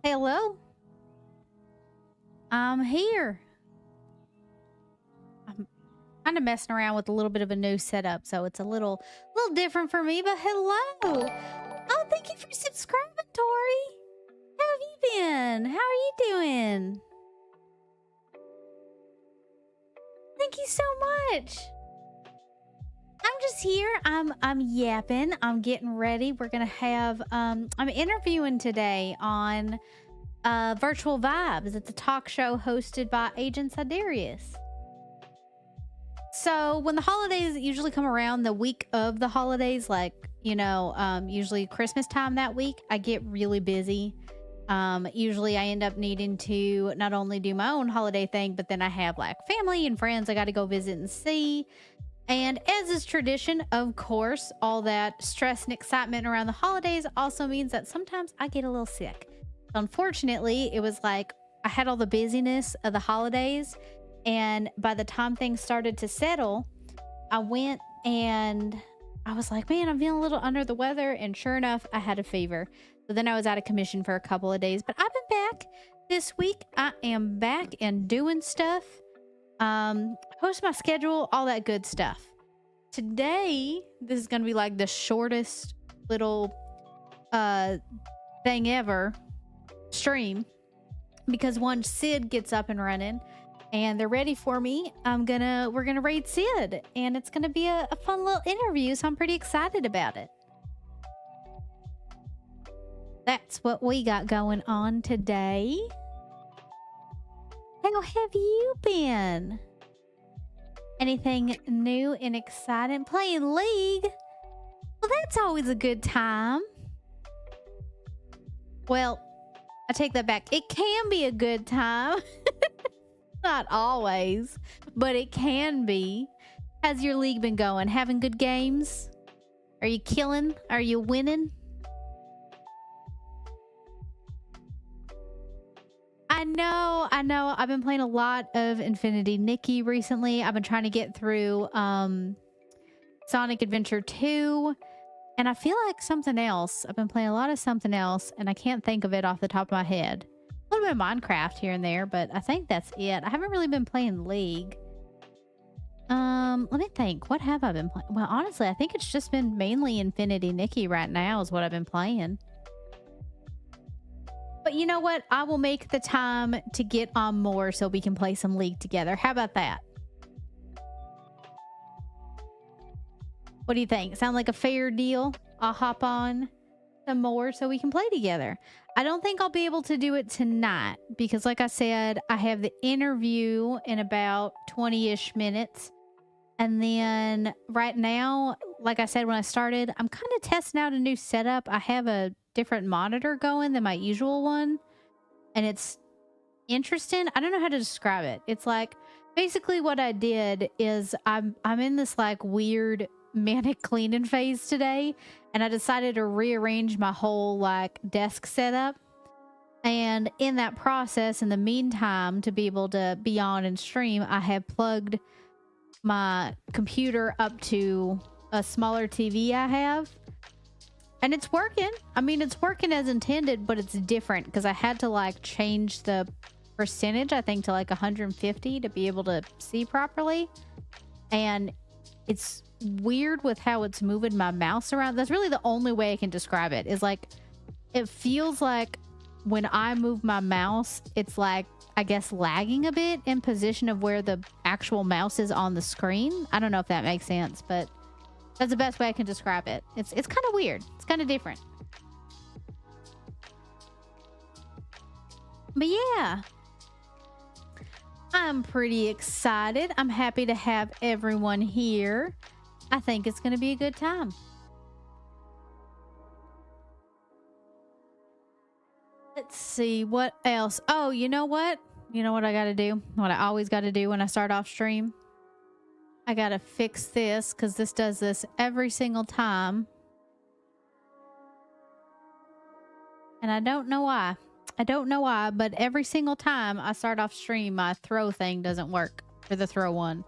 Hello, I'm here. I'm kind of messing around with a little bit of a new setup, so it's a little different for me. But hello. Oh, thank you for subscribing, Tori. How have you been? How are you doing? Thank you so much. I'm just here. I'm yapping. I'm getting ready. We're gonna have I'm interviewing today on Virtual Vibes. It's a talk show hosted by Agent Siderius. So when the holidays usually come around, the week of the holidays, like, usually Christmas time that week, I get really busy. Usually I end up needing to not only do my own holiday thing, but then I have like family and friends I got to go visit and see. And as is tradition, of course, all that stress and excitement around the holidays also means that sometimes I get a little sick. Unfortunately, it was like I had all the busyness of the holidays, and by the time things started to settle, I went and I was like, man, I'm feeling a little under the weather. And sure enough, I had a fever. So then I was out of commission for a couple of days, but I've been back this week. I am back and doing stuff. Post my schedule, all that good stuff. Today, this is going to be like the shortest little thing ever stream, because once Sid gets up and running and they're ready for me, we're gonna raid Sid, and it's gonna be a fun little interview, so I'm pretty excited about it. That's what we got going on today. How have you been? Anything new and exciting? Playing League? Well, that's always a good time. Well, I take that back. It can be a good time. Not always, but it can be. How's your league been going? Having good games? Are you killing? Are you winning? I know. I've been playing a lot of Infinity Nikki recently. I've been trying to get through Sonic Adventure 2. And I feel like something else. I've been playing a lot of something else, and I can't think of it off the top of my head. A little bit of Minecraft here and there, but I think that's it. I haven't really been playing League. Let me think. What have I been playing? Well, honestly, I think it's just been mainly Infinity Nikki right now is what I've been playing. But you know what? I will make the time to get on more so we can play some League together. How about that? What do you think? Sound like a fair deal? I'll hop on some more so we can play together. I don't think I'll be able to do it tonight because, like I said, I have the interview in about 20-ish minutes. And then right now, like I said when I started, I'm kind of testing out a new setup. I have a different monitor going than my usual one. And it's interesting. I don't know how to describe it. It's like basically what I did is I'm in this like weird manic cleaning phase today, and I decided to rearrange my whole like desk setup. And in that process, in the meantime, to be able to be on and stream, I have plugged my computer up to a smaller TV I have, and it's working. I mean, it's working as intended, but it's different because I had to like change the percentage, I think, to like 150 to be able to see properly. And it's weird with how it's moving my mouse around. That's really the only way I can describe it, is like it feels like when I move my mouse, it's like, I guess, lagging a bit in position of where the actual mouse is on the screen. I don't know if that makes sense, but that's the best way I can describe it. It's kind of weird. It's kind of different. But yeah, I'm pretty excited. I'm happy to have everyone here. I think it's going to be a good time. Let's see what else. Oh, you know what? You know what I got to do? What I always got to do when I start off stream? I got to fix this because this does this every single time. And I don't know why. I don't know why, but every single time I start off stream, my throw thing doesn't work for the throw one.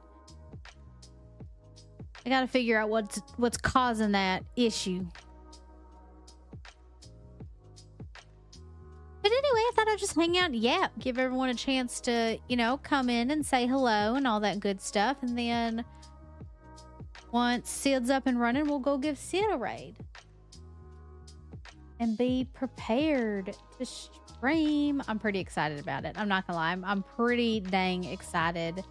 I got to figure out what's causing that issue. But anyway, I thought I'd just hang out and yap, give everyone a chance to, you know, come in and say hello and all that good stuff. And then once Sid's up and running, we'll go give Sid a raid. And be prepared to stream. I'm pretty excited about it. I'm not gonna lie. I'm pretty dang excited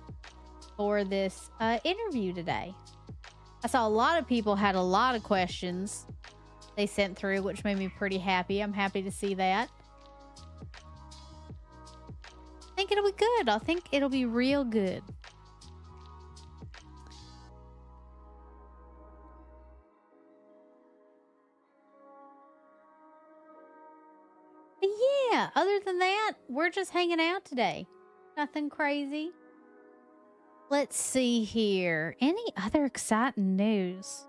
for this interview today. I saw a lot of people had a lot of questions they sent through, which made me pretty happy. I'm happy to see that. I think it'll be good. I think it'll be real good. But yeah, other than that, we're just hanging out today. Nothing crazy. Let's see here. Any other exciting news?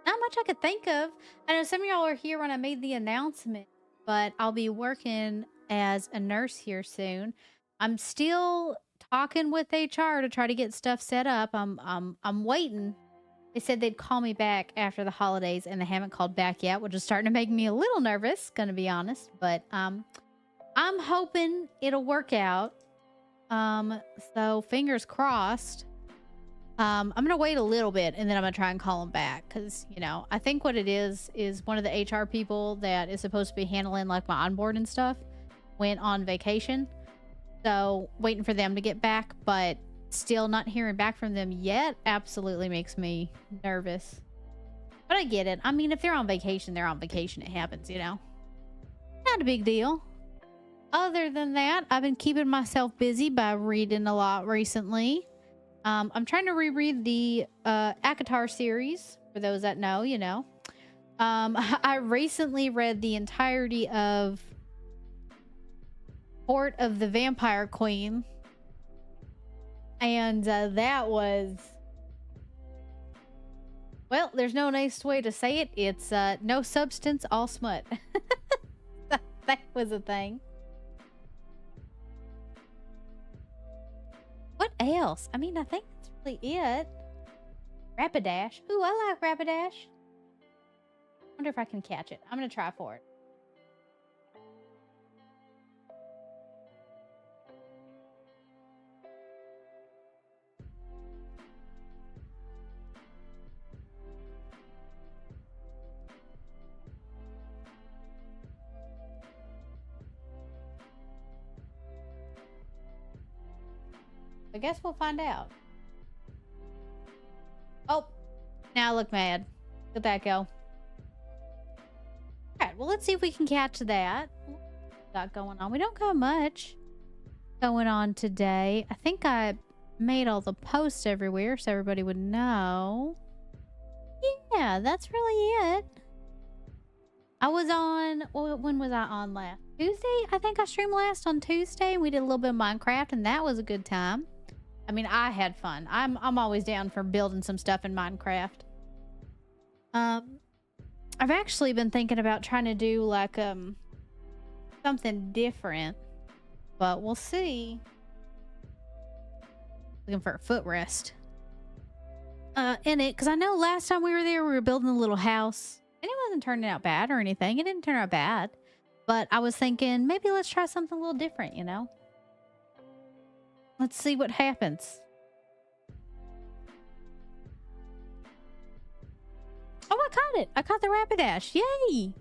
Not much I could think of. I know some of y'all are here when I made the announcement, but I'll be working as a nurse here soon. I'm still talking with HR to try to get stuff set up. I'm waiting. They said they'd call me back after the holidays, and they haven't called back yet, which is starting to make me a little nervous, gonna be honest. But I'm hoping it'll work out. So fingers crossed. I'm gonna wait a little bit and then I'm gonna try and call them back because, you know, I think what it is one of the HR people that is supposed to be handling like my onboard and stuff went on vacation. So waiting for them to get back, but still not hearing back from them yet absolutely makes me nervous. But I get it. I mean, if they're on vacation, they're on vacation. It happens, you know. Not a big deal. Other than that, I've been keeping myself busy by reading a lot recently. I'm trying to reread the ACOTAR series. For those that know, you know. I recently read the entirety of Court of the Vampire Queen. And that was... Well, there's no nice way to say it. It's no substance, all smut. That was a thing. What else? I mean, I think that's really it. Rapidash. Ooh, I like Rapidash. Wonder if I can catch it. I'm gonna try for it. I guess we'll find out. Oh, now I look mad. Let that go. Alright, well, let's see if we can catch that. What we got going on? We don't got much going on today. I think I made all the posts everywhere so everybody would know. Yeah, that's really it. I was on... Well, when was I on last? Tuesday? I think I streamed last on Tuesday. We did a little bit of Minecraft, and that was a good time. I mean, I had fun. I'm always down for building some stuff in Minecraft. I've actually been thinking about trying to do like something different, but we'll see. Looking for a footrest in it, because I know last time we were there, we were building a little house, and it wasn't turning out bad or anything. It didn't turn out bad, but I was thinking maybe let's try something a little different, you know. Let's see what happens. Oh, I caught it. I caught the Rapidash. Yay.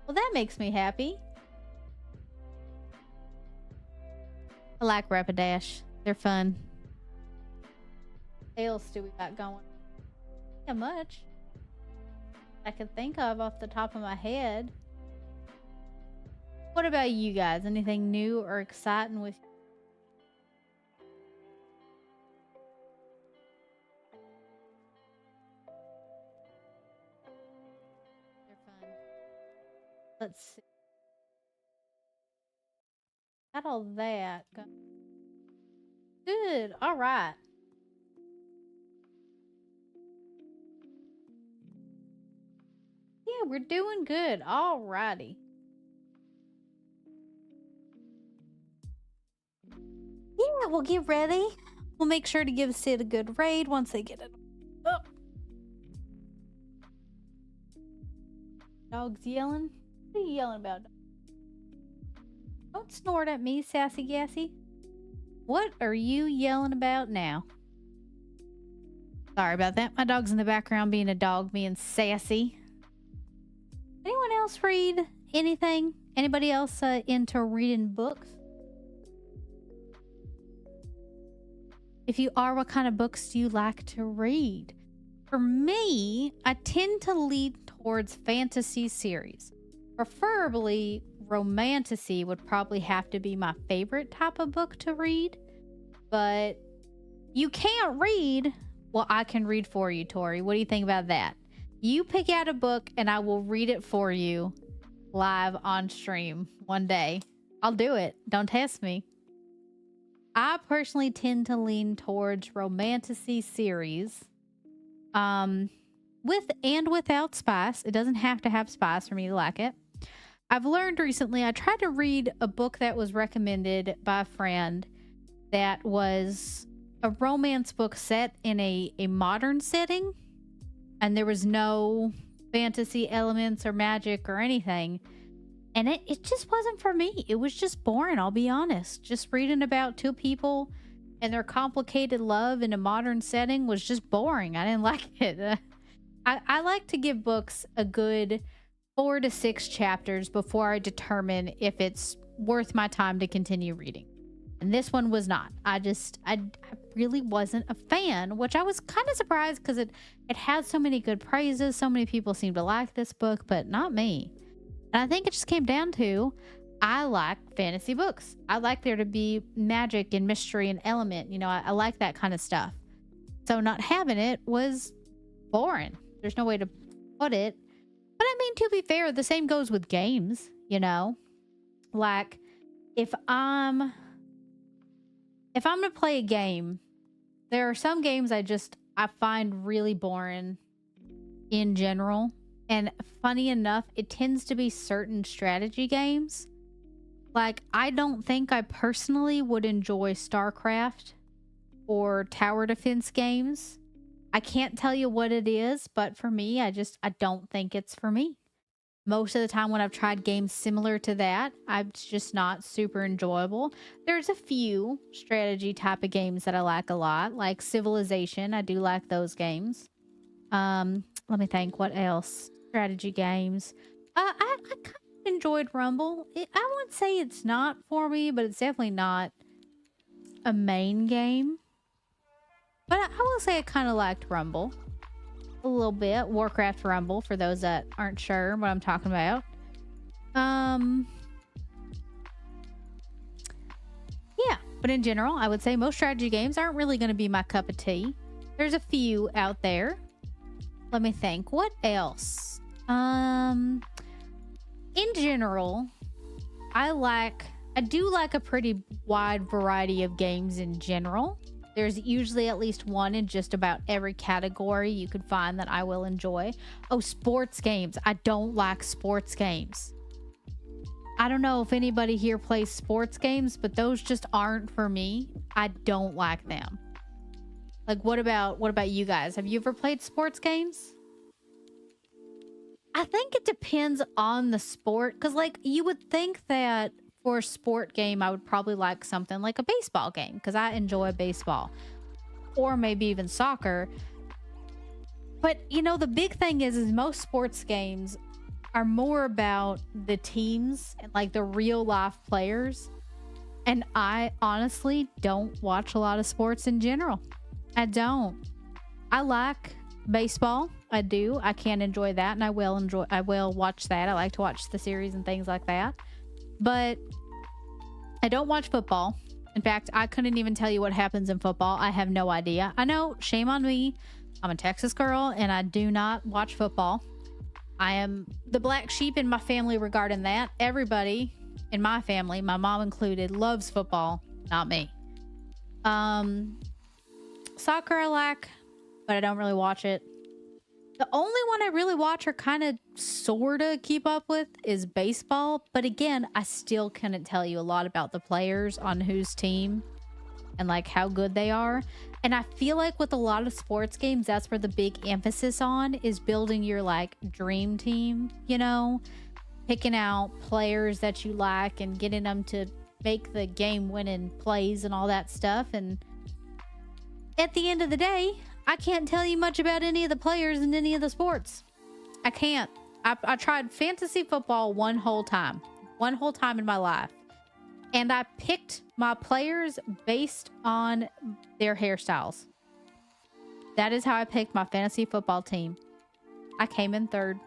Well, that makes me happy. I like Rapidash. They're fun. What else do we got going? Not much I can think of off the top of my head. What about you guys? Anything new or exciting with you? Let's see. Got all that. Good. All right. Yeah, we're doing good. All righty. Yeah, we'll get ready. We'll make sure to give Sid a good raid once they get it up. Dogs yelling? What are you yelling about? Don't snort at me, sassy gassy. What are you yelling about now? Sorry about that. My dog's in the background being a dog, being sassy. Anyone else read anything? Anybody else into reading books? If you are, what kind of books do you like to read? For me, I tend to lean towards fantasy series. Preferably, romantasy would probably have to be my favorite type of book to read. But you can't read. Well, I can read for you, Tori. What do you think about that? You pick out a book and I will read it for you live on stream one day. I'll do it. Don't test me. I personally tend to lean towards romantasy series. With and without spice. It doesn't have to have spice for me to like it. I've learned recently, I tried to read a book that was recommended by a friend that was a romance book set in a modern setting. And there was no fantasy elements or magic or anything. And it just wasn't for me. It was just boring, I'll be honest. Just reading about two people and their complicated love in a modern setting was just boring. I didn't like it. I like to give books a good 4 to 6 chapters before I determine if it's worth my time to continue reading. And this one was not. I really wasn't a fan, which I was kind of surprised because it had so many good praises. So many people seemed to like this book, but not me. And I think it just came down to, I like fantasy books. I like there to be magic and mystery and element. You know, I like that kind of stuff. So not having it was boring. There's no way to put it. But I mean, to be fair, the same goes with games, you know? Like, if I'm going to play a game, there are some games I find really boring in general. And funny enough, it tends to be certain strategy games. Like, I don't think I personally would enjoy StarCraft or tower defense games. I can't tell you what it is, but for me, I don't think it's for me. Most of the time when I've tried games similar to that, it's just not super enjoyable. There's a few strategy type of games that I like a lot, like Civilization. I do like those games. Let me think, what else? Strategy games. I kind of enjoyed Rumble. I wouldn't say it's not for me, but it's definitely not a main game. But I will say I kind of liked Rumble a little bit. Warcraft Rumble, for those that aren't sure what I'm talking about. Yeah, but in general, I would say most strategy games aren't really going to be my cup of tea. There's a few out there. Let me think. What else? In general, I do like a pretty wide variety of games in general. There's usually at least one in just about every category you could find that I will enjoy. Oh, sports games. I don't like sports games. I don't know if anybody here plays sports games, but those just aren't for me. I don't like them. Like, what about you guys? Have you ever played sports games? I think it depends on the sport, because like you would think that for a sport game I would probably like something like a baseball game, because I enjoy baseball, or maybe even soccer. But you know, the big thing is most sports games are more about the teams and like the real life players, and I honestly don't watch a lot of sports in general. I don't. I like baseball. I do. I can enjoy that, and I will watch that. I like to watch the series and things like that. But I don't watch football. In fact, I couldn't even tell you what happens in football. I have no idea. I know, shame on me. I'm a Texas girl and I do not watch football. I am the black sheep in my family regarding that. Everybody in my family, my mom included, loves football, not me. Soccer I like, but I don't really watch it. The only one I really watch or kind of sorta keep up with is baseball. But again, I still couldn't tell you a lot about the players on whose team and like how good they are. And I feel like with a lot of sports games, that's where the big emphasis on is building your like dream team, you know? picking out players that you like and getting them to make the game winning plays and all that stuff. And at the end of the day, I can't tell you much about any of the players in any of the sports. I can't. I tried fantasy football one whole time in my life. And I picked my players based on their hairstyles. That is how I picked my fantasy football team. I came in third.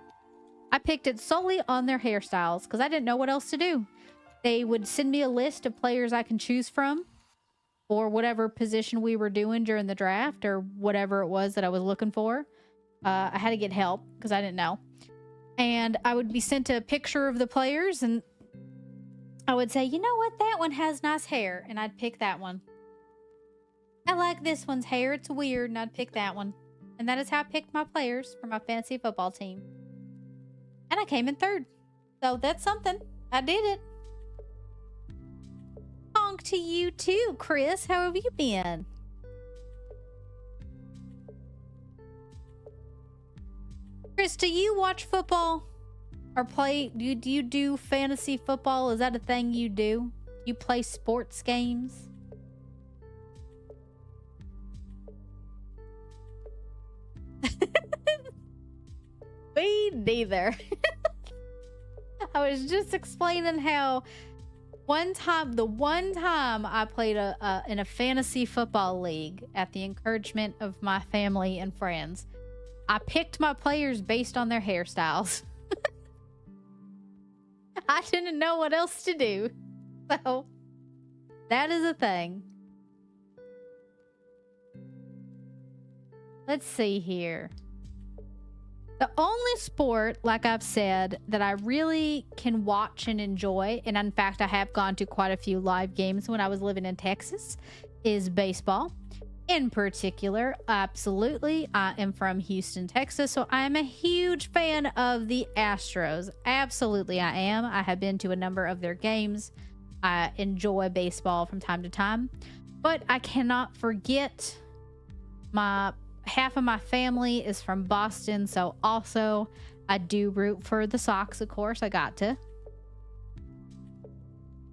I picked it solely on their hairstyles because I didn't know what else to do. They would send me a list of players I can choose from for whatever position we were doing during the draft or whatever it was that I was looking for. I had to get help because I didn't know. And I would be sent a picture of the players and I would say, you know what? That one has nice hair. And I'd pick that one. I like this one's hair. It's weird. And I'd pick that one. And that is how I picked my players for my fantasy football team. And I came in third. So that's something. I did it. Honk to you too, Chris. How have you been? Chris, do you watch football? Or play? Do you do fantasy football? Is that a thing you do? You play sports games? Me neither. I was just explaining how the one time I played in a fantasy football league at the encouragement of my family and friends, I picked my players based on their hairstyles. I didn't know what else to do. So, that is a thing. Let's see here. The only sport, like I've said, that I really can watch and enjoy, and in fact, I have gone to quite a few live games when I was living in Texas, is baseball. In particular, absolutely, I am from Houston, Texas, so I'm a huge fan of the Astros. Absolutely, I am. I have been to a number of their games. I enjoy baseball from time to time, but I cannot forget half of my family is from Boston, so also I do root for the Sox, of course. I got to.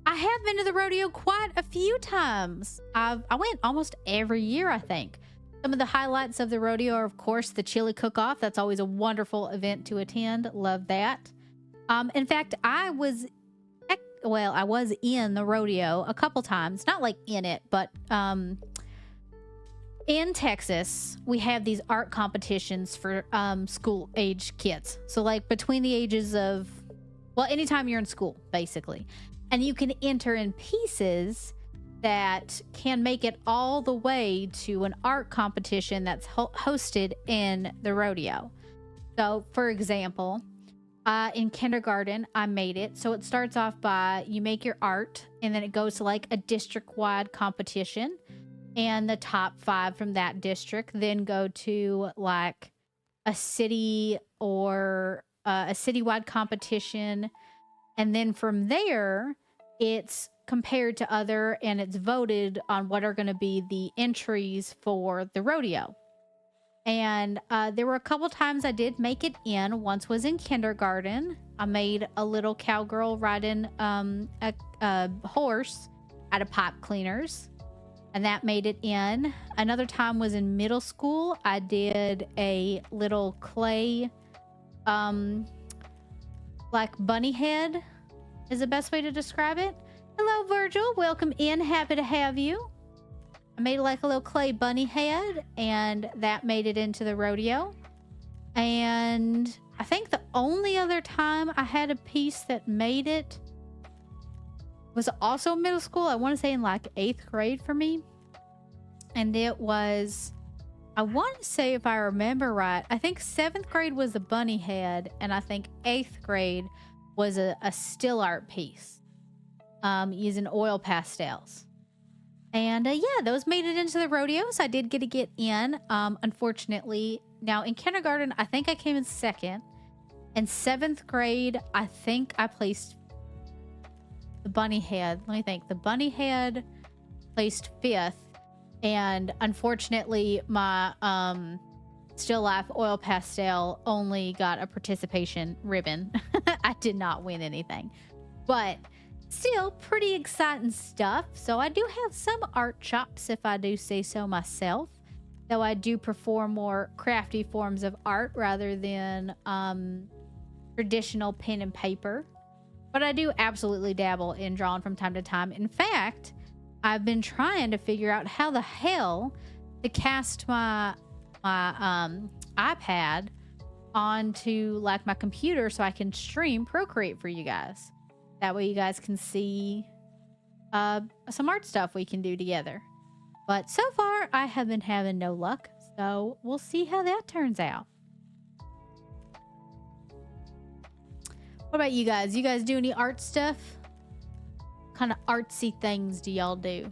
I have been to the rodeo quite a few times. I went almost every year, I think. Some of the highlights of the rodeo are, of course, the chili cook-off. That's always a wonderful event to attend. Love that. In fact, I was in the rodeo a couple times. Not like in it, but in Texas, we have these art competitions for school age kids. So like between the ages of, well, anytime you're in school, basically. And you can enter in pieces that can make it all the way to an art competition that's hosted in the rodeo. So, for example, in kindergarten, I made it. So it starts off by you make your art, and then it goes to like a district-wide competition. And the top 5 from that district then go to like a city or a citywide competition. And then from there, it's compared to other and it's voted on what are going to be the entries for the rodeo. And there were a couple times I did make it in. Once was in kindergarten. I made a little cowgirl riding a horse out of pipe cleaners. And that made it in. Another time was in middle school. I did a little clay, like bunny head is the best way to describe it. Hello, Virgil. Welcome in. Happy to have you. I made like a little clay bunny head, and that made it into the rodeo. And I think the only other time I had a piece that made it was also middle school. I want to say in like 8th grade for me. And it was, I want to say if I remember right, I think 7th grade was the bunny head. And I think 8th grade was a still art piece using oil pastels. And yeah, those made it into the rodeos. I did get in. Unfortunately, now in kindergarten, I think I came in 2nd. In 7th grade, I think I placed the bunny head. Let me think. The bunny head placed 5th. And unfortunately, my still life oil pastel only got a participation ribbon. I did not win anything. But still pretty exciting stuff. So I do have some art chops, if I do say so myself. Though I do prefer more crafty forms of art rather than traditional pen and paper. But I do absolutely dabble in drawing from time to time. In fact, I've been trying to figure out how the hell to cast my iPad onto like my computer so I can stream Procreate for you guys. That way you guys can see some art stuff we can do together. But so far, I have been having no luck, so we'll see how that turns out. What about you guys? You guys do any art stuff? What kind of artsy things do y'all do?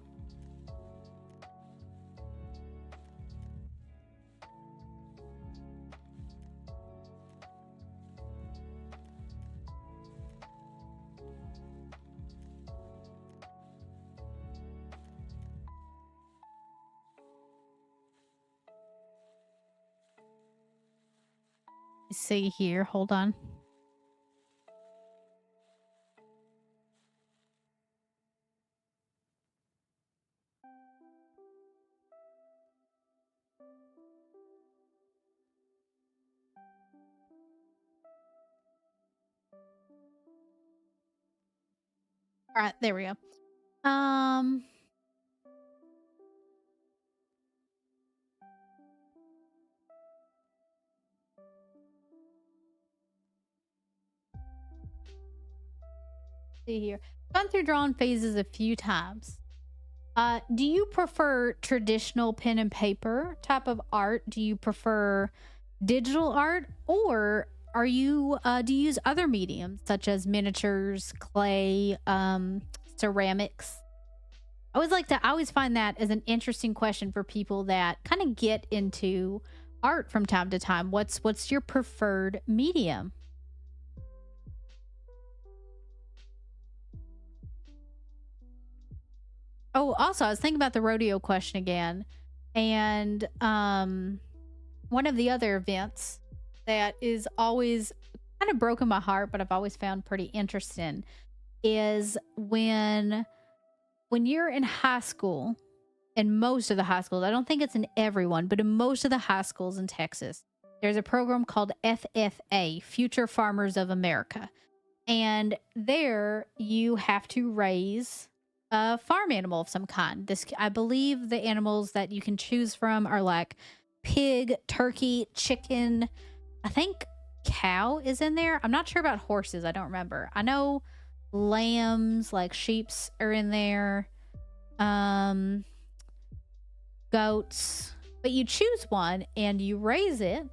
See here, hold on. All right, there we go. See here. Gone through drawing phases a few times. Do you prefer traditional pen and paper type of art? Do you prefer digital art, or are you do you use other mediums such as miniatures, clay, ceramics? I always find that as an interesting question for people that kind of get into art from time to time. What's your preferred medium? Oh, also, I was thinking about the rodeo question again. And one of the other events that is always kind of broken my heart, but I've always found pretty interesting, is when you're in high school, in most of the high schools, I don't think it's in everyone, but in most of the high schools in Texas, there's a program called FFA, Future Farmers of America. And there you have to raise a farm animal of some kind. I believe the animals that you can choose from are like pig, turkey, chicken. I think cow is in there. I'm not sure about horses. I don't remember. I know lambs, like sheeps, are in there. Goats. But you choose one and you raise it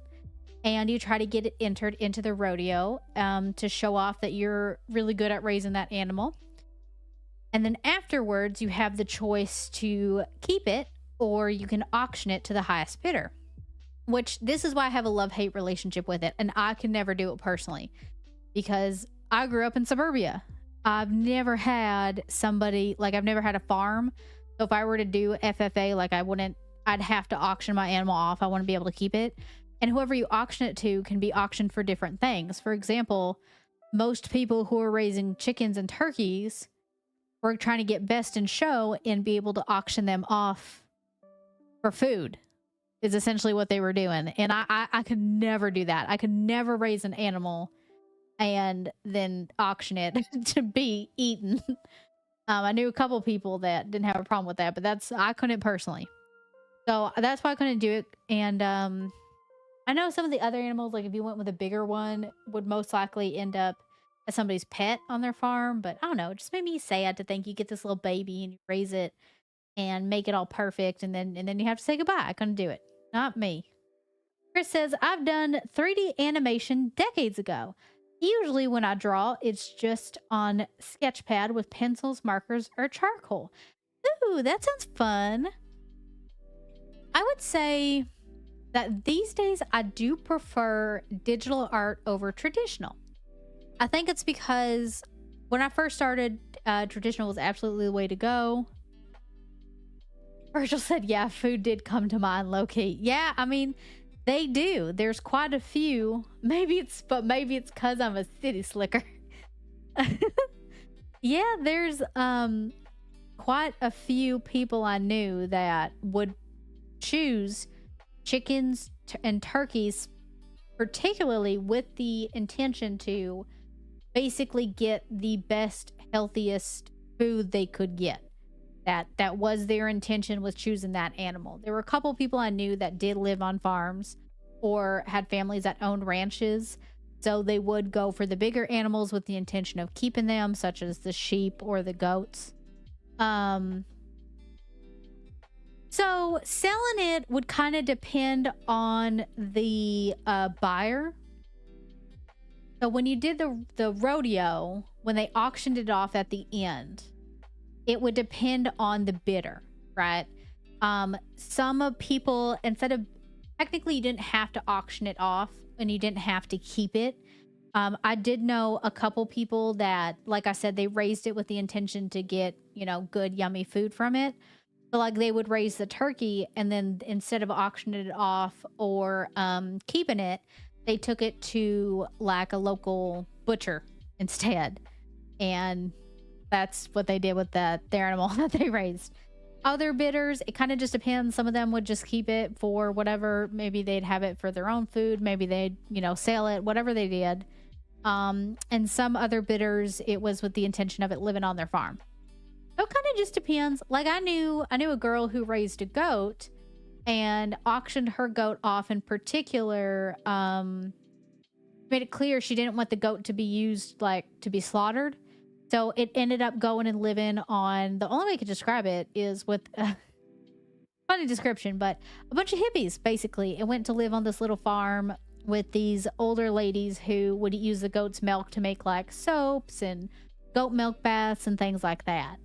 and you try to get it entered into the rodeo to show off that you're really good at raising that animal. And then afterwards, you have the choice to keep it or you can auction it to the highest bidder, which this is why I have a love-hate relationship with it. And I can never do it personally because I grew up in suburbia. I've never had I've never had a farm. So if I were to do FFA, I'd have to auction my animal off. I want to be able to keep it. And whoever you auction it to can be auctioned for different things. For example, most people who are raising chickens and turkeys were trying to get best in show and be able to auction them off for food is essentially what they were doing. And I could never do that. I could never raise an animal and then auction it to be eaten. I knew a couple people that didn't have a problem with that, but I couldn't personally. So that's why I couldn't do it. And I know some of the other animals, like if you went with a bigger one, would most likely end up as somebody's pet on their farm. But I don't know, it just made me sad to think you get this little baby and you raise it and make it all perfect, and then you have to say goodbye. I couldn't do it. Not me. Chris says, I've done 3D animation decades ago. Usually when I draw, it's just on Sketchpad with pencils, markers, or charcoal. Ooh, that sounds fun. I would say that these days I do prefer digital art over traditional. I think it's because when I first started, traditional was absolutely the way to go. Virgil said, yeah, food did come to mind, low-key. Yeah, I mean, they do. There's quite a few. Maybe it's because I'm a city slicker. Yeah, there's quite a few people I knew that would choose chickens and turkeys, particularly with the intention to basically get the best, healthiest food they could get. That was their intention with choosing that animal. There were a couple people I knew that did live on farms or had families that owned ranches. So they would go for the bigger animals with the intention of keeping them, such as the sheep or the goats. Um, so selling it would kind of depend on the buyer. So when you did the rodeo, when they auctioned it off at the end, it would depend on the bidder, right? Some people, instead of, technically you didn't have to auction it off and you didn't have to keep it. I did know a couple people that, like I said, they raised it with the intention to get, good, yummy food from it. So like they would raise the turkey and then instead of auctioning it off or keeping it, they took it to like a local butcher instead. And that's what they did with their animal that they raised. Other bidders, it kind of just depends. Some of them would just keep it for whatever. Maybe they'd have it for their own food. Maybe they'd, sell it, whatever they did. And some other bidders, it was with the intention of it living on their farm. So it kind of just depends. Like I knew a girl who raised a goat and auctioned her goat off in particular. Made it clear she didn't want the goat to be used like to be slaughtered. So it ended up going and living on, the only way I could describe it is with a funny description, but a bunch of hippies, basically. It went to live on this little farm with these older ladies who would use the goat's milk to make like soaps and goat milk baths and things like that.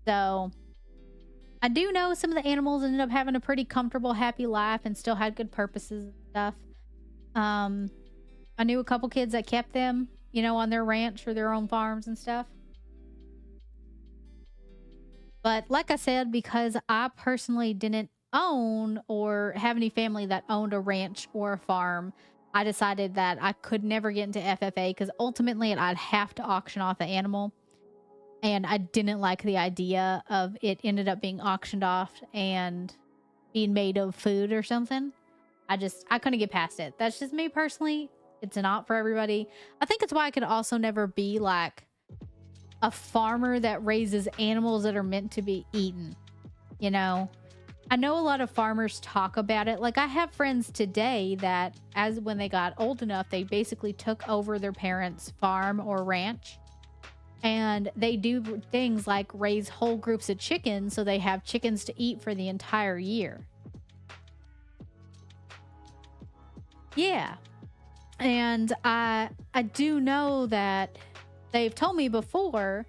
So I do know some of the animals ended up having a pretty comfortable, happy life and still had good purposes and stuff. I knew a couple kids that kept them, on their ranch or their own farms and stuff. But like I said, because I personally didn't own or have any family that owned a ranch or a farm, I decided that I could never get into FFA because ultimately I'd have to auction off the animal. And I didn't like the idea of it ended up being auctioned off and being made of food or something. I couldn't get past it. That's just me personally. It's not for everybody. I think it's why I could also never be like a farmer that raises animals that are meant to be eaten. I know a lot of farmers talk about it. Like I have friends today that when they got old enough, they basically took over their parents' farm or ranch. And they do things like raise whole groups of chickens so they have chickens to eat for the entire year. Yeah. And I do know that they've told me before,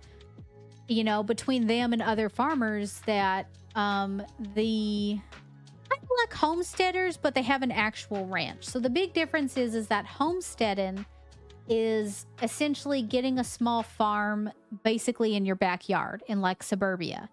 between them and other farmers that the kind of like homesteaders, but they have an actual ranch. So the big difference is that homesteading is essentially getting a small farm basically in your backyard in like suburbia.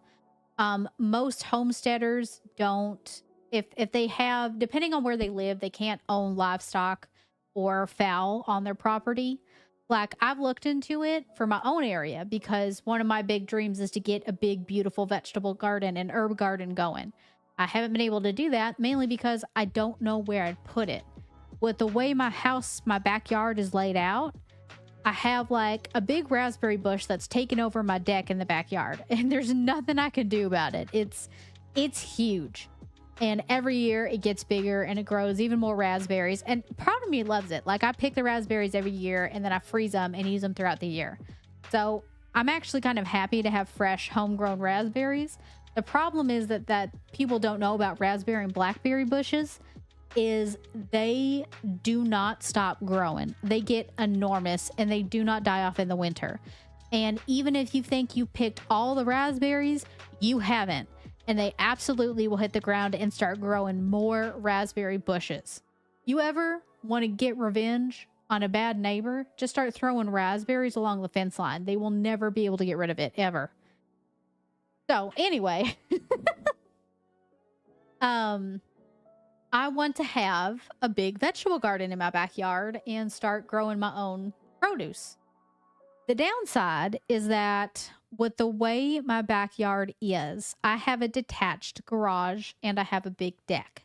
Most homesteaders don't, if they have, depending on where they live, they can't own livestock or fowl on their property. Like I've looked into it for my own area because one of my big dreams is to get a big, beautiful vegetable garden and herb garden going. I haven't been able to do that mainly because I don't know where I'd put it. With the way my backyard is laid out, I have like a big raspberry bush that's taken over my deck in the backyard and there's nothing I can do about it. It's huge. And every year it gets bigger and it grows even more raspberries. And part of me loves it. Like I pick the raspberries every year and then I freeze them and use them throughout the year. So I'm actually kind of happy to have fresh homegrown raspberries. The problem is that people don't know about raspberry and blackberry bushes is they do not stop growing. They get enormous and they do not die off in the winter. And even if you think you picked all the raspberries, you haven't. And they absolutely will hit the ground and start growing more raspberry bushes. You ever want to get revenge on a bad neighbor? Just start throwing raspberries along the fence line. They will never be able to get rid of it, ever. So, anyway. I want to have a big vegetable garden in my backyard and start growing my own produce. The downside is that with the way my backyard is, I have a detached garage and I have a big deck.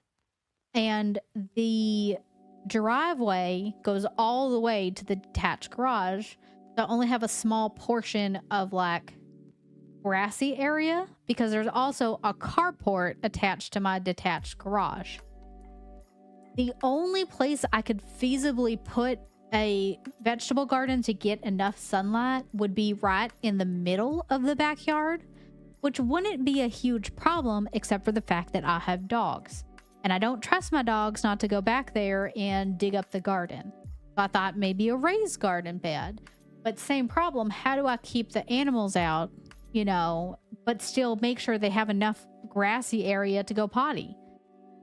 And the driveway goes all the way to the detached garage. So I only have a small portion of like grassy area because there's also a carport attached to my detached garage. The only place I could feasibly put a vegetable garden to get enough sunlight would be right in the middle of the backyard, which wouldn't be a huge problem except for the fact that I have dogs. And I don't trust my dogs not to go back there and dig up the garden. So I thought maybe a raised garden bed. But same problem, how do I keep the animals out, but still make sure they have enough grassy area to go potty?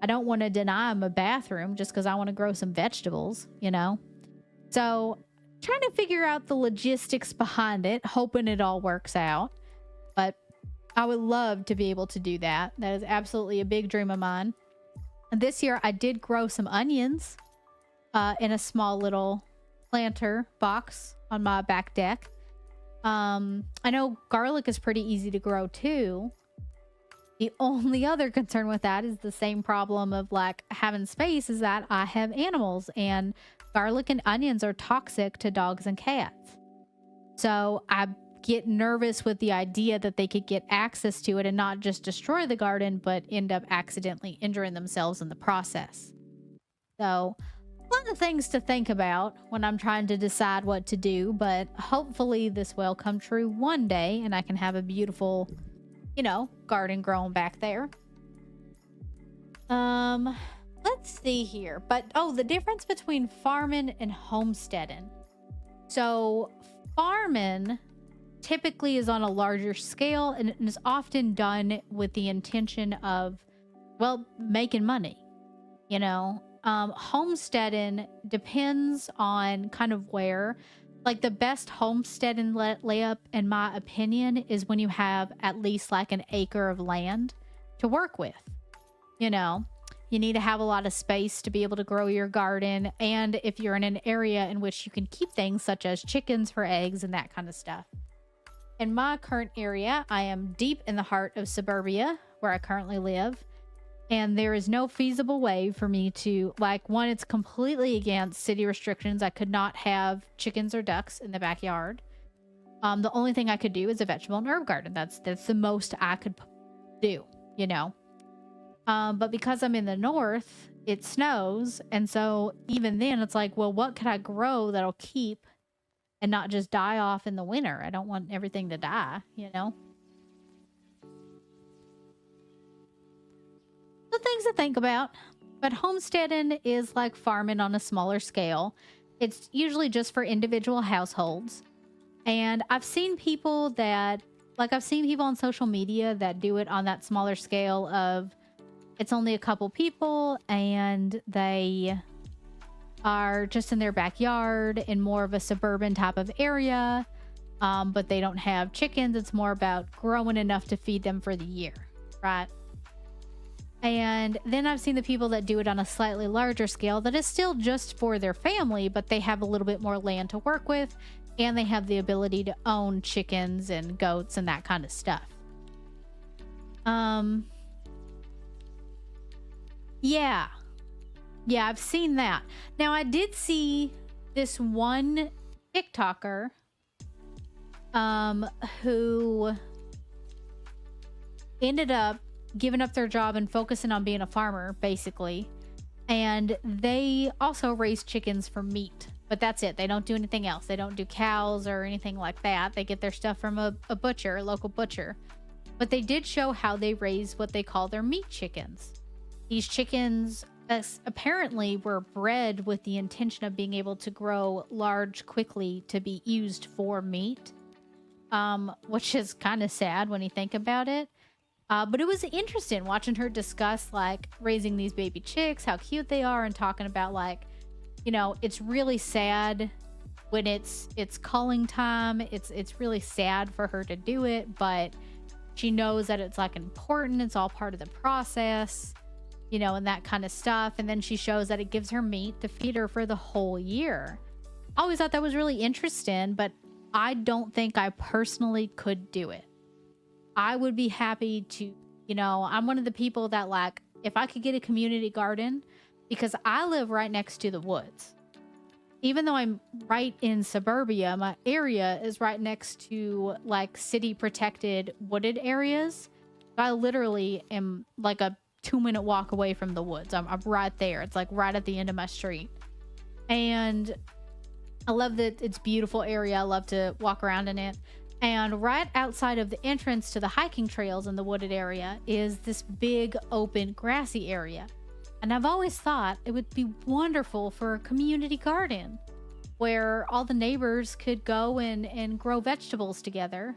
I don't want to deny them a bathroom just because I want to grow some vegetables, So trying to figure out the logistics behind it, hoping it all works out. But I would love to be able to do that. That is absolutely a big dream of mine. And this year I did grow some onions in a small little planter box on my back deck. I know garlic is pretty easy to grow too. The only other concern with that is the same problem of like having space, is that I have animals and garlic and onions are toxic to dogs and cats. So I get nervous with the idea that they could get access to it and not just destroy the garden, but end up accidentally injuring themselves in the process. So a lot of things to think about when I'm trying to decide what to do, but hopefully this will come true one day and I can have a beautiful, garden grown back there. Let's see here. But, the difference between farming and homesteading. So farming typically is on a larger scale and is often done with the intention of, making money, homesteading depends on kind of where. Like the best homesteading layup, in my opinion, is when you have at least like an acre of land to work with. You need to have a lot of space to be able to grow your garden. And if you're in an area in which you can keep things such as chickens for eggs and that kind of stuff. In my current area, I am deep in the heart of suburbia where I currently live. And there is no feasible way for me to, one, it's completely against city restrictions. I could not have chickens or ducks in the backyard. The only thing I could do is a vegetable and herb garden. That's the most I could do, But because I'm in the north, it snows. And so even then it's like, well, what could I grow that'll keep and not just die off in the winter? I don't want everything to die, So things to think about. But homesteading is like farming on a smaller scale. It's usually just for individual households. And I've seen people on social media that do it on that smaller scale of it's only a couple people and they are just in their backyard in more of a suburban type of area. But they don't have chickens. It's more about growing enough to feed them for the year, right? And then I've seen the people that do it on a slightly larger scale that is still just for their family, but they have a little bit more land to work with and they have the ability to own chickens and goats and that kind of stuff. Yeah, I've seen that. Now, I did see this one TikToker who ended up giving up their job and focusing on being a farmer, basically. And they also raise chickens for meat, but that's it. They don't do anything else. They don't do cows or anything like that. They get their stuff from a butcher, a local butcher. But they did show how they raise what they call their meat chickens. These chickens apparently were bred with the intention of being able to grow large quickly to be used for meat, which is kind of sad when you think about it. But it was interesting watching her discuss raising these baby chicks, how cute they are, and talking about it's really sad when it's culling time. It's really sad for her to do it, but she knows that it's important. It's all part of the process, and that kind of stuff. And then she shows that it gives her meat to feed her for the whole year. I always thought that was really interesting, but I don't think I personally could do it. I would be happy to, you know, I'm one of the people that, like, if I could get a community garden, because I live right next to the woods. Even though I'm right in suburbia, my area is right next to like city protected wooded areas. I literally am like a 2-minute walk away from the woods. I'm right there. It's like right at the end of my street. And I love that it's beautiful area. I love to walk around in it. And right outside of the entrance to the hiking trails in the wooded area is this big open grassy area. And I've always thought it would be wonderful for a community garden where all the neighbors could go and grow vegetables together.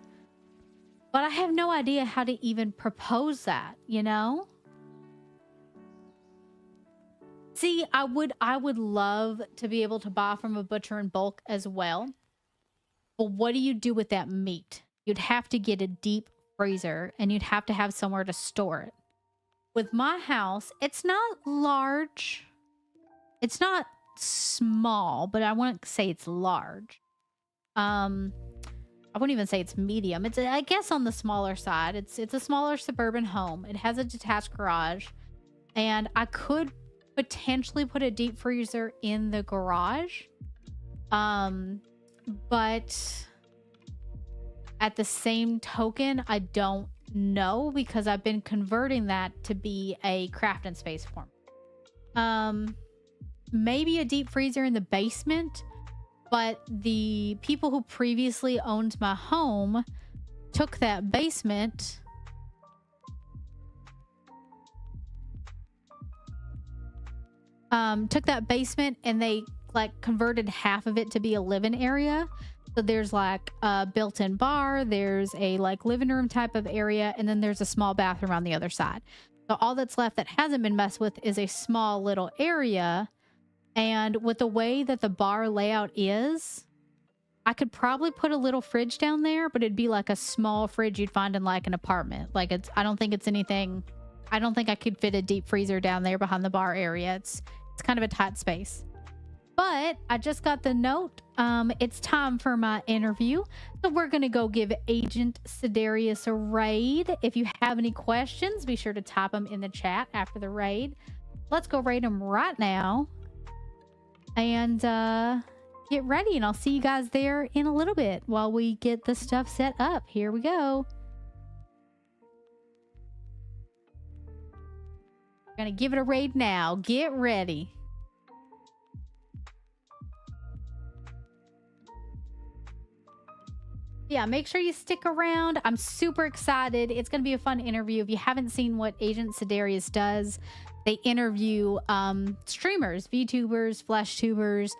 But I have no idea how to even propose that, you know? See, I would love to be able to buy from a butcher in bulk as well. But what do you do with that meat? You'd have to get a deep freezer and you'd have to have somewhere to store it. With my house, it's not large. It's not small, but I wouldn't say it's large. I wouldn't even say it's medium. It's, I guess, on the smaller side. It's a smaller suburban home. It has a detached garage. And I could potentially put a deep freezer in the garage. But at the same token, I don't know, because I've been converting that to be a crafting space for me. Maybe a deep freezer in the basement, but the people who previously owned my home took that basement and they like converted half of it to be a living area. So there's like a built-in bar, there's a like living room type of area, and then there's a small bathroom on the other side. So all that's left that hasn't been messed with is a small little area. And with the way that the bar layout is, I could probably put a little fridge down there, but it'd be like a small fridge you'd find in like an apartment. Like I don't think I could fit a deep freezer down there behind the bar area. It's kind of a tight space. But I just got the note. It's time for my interview. So we're going to go give Agent Sidarius a raid. If you have any questions, be sure to type them in the chat after the raid. Let's go raid him right now. And get ready. And I'll see you guys there in a little bit while we get the stuff set up. Here we go. We're going to give it a raid now. Get ready. Yeah, make sure you stick around. I'm super excited. It's going to be a fun interview. If you haven't seen what Agent Sidarius does, they interview streamers, VTubers, FlashTubers,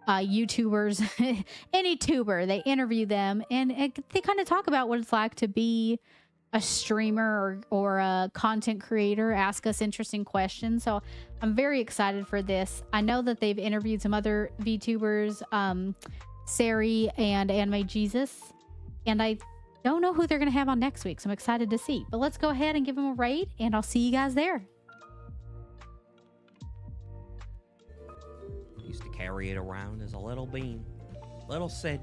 YouTubers, any tuber. They interview them and they kind of talk about what it's like to be a streamer or a content creator, ask us interesting questions. So I'm very excited for this. I know that they've interviewed some other VTubers, Sari and Anime Jesus. And I don't know who they're going to have on next week, so I'm excited to see. But let's go ahead and give them a raid, and I'll see you guys there. I used to carry it around as a little bean. Little Sid.